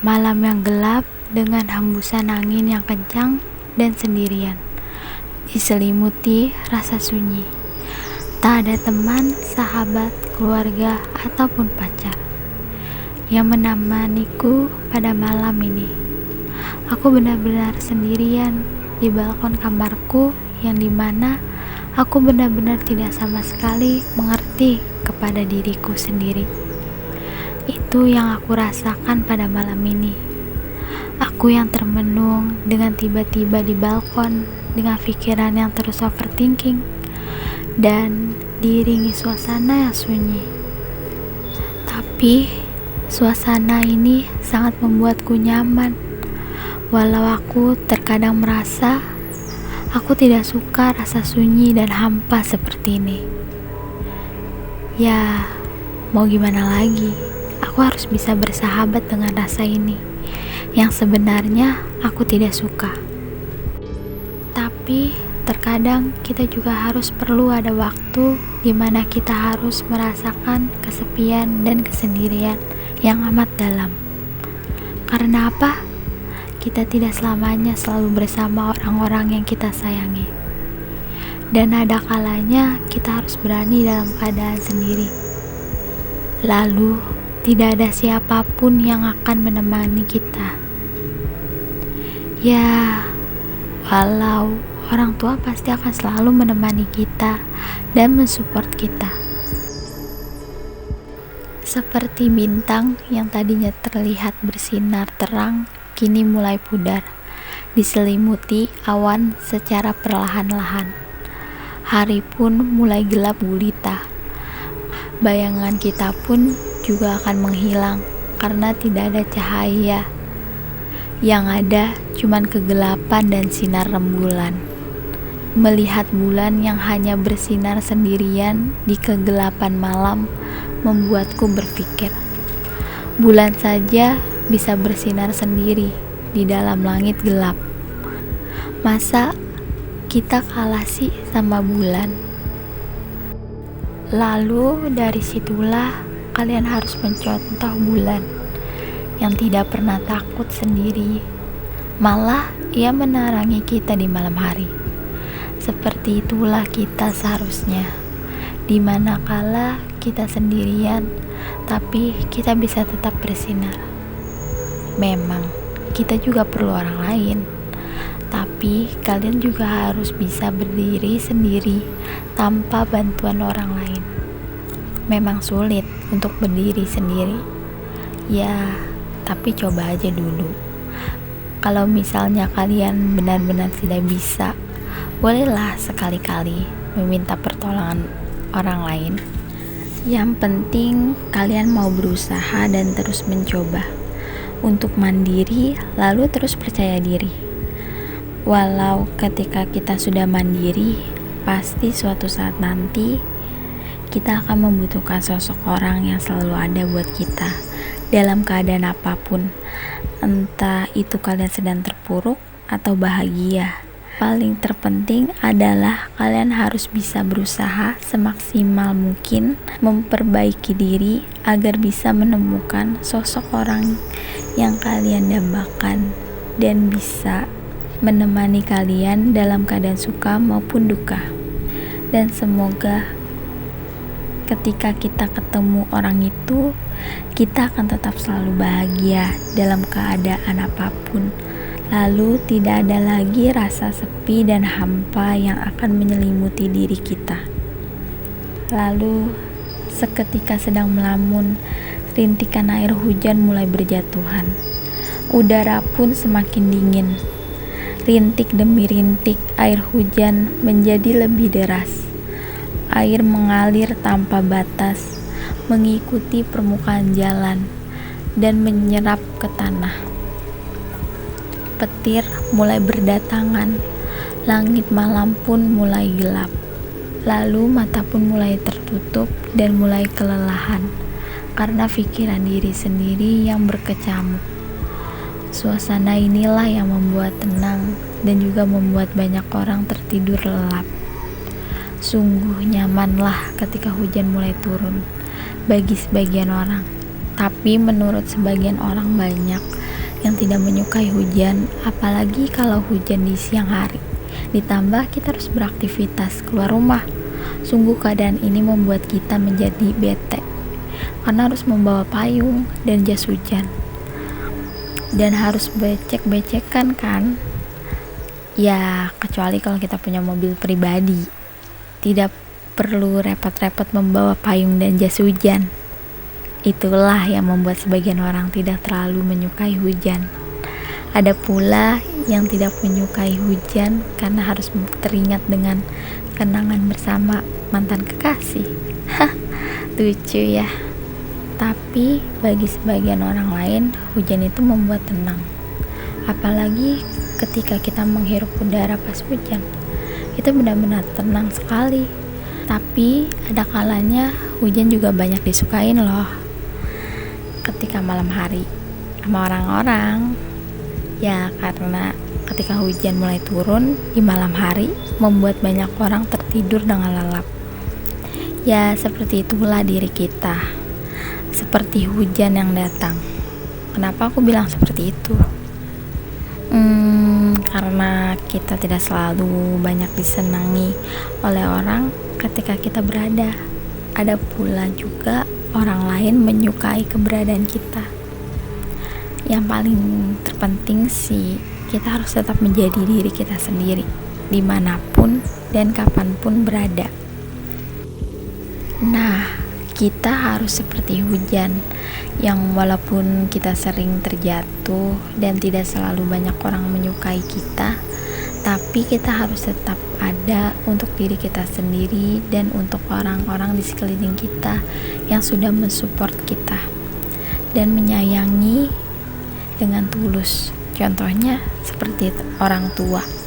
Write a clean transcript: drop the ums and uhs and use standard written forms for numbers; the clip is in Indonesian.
Malam yang gelap dengan hembusan angin yang kencang dan sendirian, diselimuti rasa sunyi. Tak ada teman, sahabat, keluarga, ataupun pacar yang menemaniku pada malam ini. Aku benar-benar sendirian di balkon kamarku, yang dimana aku benar-benar tidak sama sekali mengerti kepada diriku sendiri. Itu yang aku rasakan pada malam ini. Aku yang termenung dengan tiba-tiba di balkon dengan pikiran yang terus overthinking dan diiringi suasana yang sunyi. Tapi suasana ini sangat membuatku nyaman. Walau aku terkadang merasa aku tidak suka rasa sunyi dan hampa seperti ini. Ya, mau gimana lagi? Aku harus bisa bersahabat dengan rasa ini yang sebenarnya aku tidak suka. Tapi terkadang kita juga harus perlu ada waktu di mana kita harus merasakan kesepian dan kesendirian yang amat dalam. Karena apa? Kita tidak selamanya selalu bersama orang-orang yang kita sayangi. Dan ada kalanya kita harus berani dalam keadaan sendiri. Lalu tidak ada siapapun yang akan menemani kita. Ya, walau orang tua pasti akan selalu menemani kita dan mensupport kita. Seperti bintang yang tadinya terlihat bersinar terang, kini mulai pudar, diselimuti awan secara perlahan-lahan. Hari pun mulai gelap gulita. Bayangan kita pun juga akan menghilang karena tidak ada cahaya. Yang ada cuman kegelapan dan sinar rembulan. Melihat bulan yang hanya bersinar sendirian di kegelapan malam membuatku berpikir, bulan saja bisa bersinar sendiri di dalam langit gelap. Masa kita kalah sih sama bulan? Lalu dari situlah kalian harus mencontoh bulan yang tidak pernah takut sendiri. Malah ia menerangi kita di malam hari. Seperti itulah kita seharusnya. Di manakala kita sendirian, tapi kita bisa tetap bersinar. Memang kita juga perlu orang lain, tapi kalian juga harus bisa berdiri sendiri tanpa bantuan orang lain. Memang sulit untuk berdiri sendiri. Ya, tapi coba aja dulu. Kalau misalnya kalian benar-benar tidak bisa, bolehlah sekali-kali meminta pertolongan orang lain. Yang penting kalian mau berusaha dan terus mencoba untuk mandiri, lalu terus percaya diri. Walau ketika kita sudah mandiri, pasti suatu saat nanti kita akan membutuhkan sosok orang yang selalu ada buat kita dalam keadaan apapun. Entah itu kalian sedang terpuruk atau bahagia. Paling terpenting adalah kalian harus bisa berusaha semaksimal mungkin memperbaiki diri agar bisa menemukan sosok orang yang kalian dambakan dan bisa menemani kalian dalam keadaan suka maupun duka. Dan semoga ketika kita ketemu orang itu, kita akan tetap selalu bahagia dalam keadaan apapun. Lalu tidak ada lagi rasa sepi dan hampa yang akan menyelimuti diri kita. Lalu seketika sedang melamun, rintikan air hujan mulai berjatuhan. Udara pun semakin dingin. Rintik demi rintik air hujan menjadi lebih deras. Air mengalir tanpa batas, mengikuti permukaan jalan dan menyerap ke tanah. Petir mulai berdatangan, langit malam pun mulai gelap. Lalu mata pun mulai tertutup dan mulai kelelahan karena pikiran diri sendiri yang berkecamuk. Suasana inilah yang membuat tenang dan juga membuat banyak orang tertidur lelap. Sungguh nyamanlah ketika hujan mulai turun bagi sebagian orang. Tapi menurut sebagian orang banyak, yang tidak menyukai hujan, apalagi kalau hujan di siang hari. Ditambah kita harus beraktivitas keluar rumah. Sungguh keadaan ini membuat kita menjadi bete karena harus membawa payung dan jas hujan. Dan harus becek-becekan kan? Ya, kecuali kalau kita punya mobil pribadi. Tidak perlu repot-repot membawa payung dan jas hujan. Itulah yang membuat sebagian orang tidak terlalu menyukai hujan. Ada pula yang tidak menyukai hujan karena harus teringat dengan kenangan bersama mantan kekasih. Lucu ya. Tapi bagi sebagian orang lain, hujan itu membuat tenang. Apalagi ketika kita menghirup udara pas hujan. Itu benar-benar tenang sekali. Tapi ada kalanya hujan juga banyak disukain loh. Ketika malam hari sama orang-orang, ya karena ketika hujan mulai turun di malam hari membuat banyak orang tertidur dengan lelap. Ya seperti itulah diri kita, seperti hujan yang datang. Kenapa aku bilang seperti itu? Karena kita tidak selalu banyak disenangi oleh orang ketika kita berada. Ada pula juga orang lain menyukai keberadaan kita. Yang paling terpenting sih, kita harus tetap menjadi diri kita sendiri dimanapun dan kapanpun berada. Nah, kita harus seperti hujan yang walaupun kita sering terjatuh dan tidak selalu banyak orang menyukai kita, tapi kita harus tetap ada untuk diri kita sendiri dan untuk orang-orang di sekeliling kita yang sudah mensupport kita dan menyayangi dengan tulus. Contohnya seperti orang tua.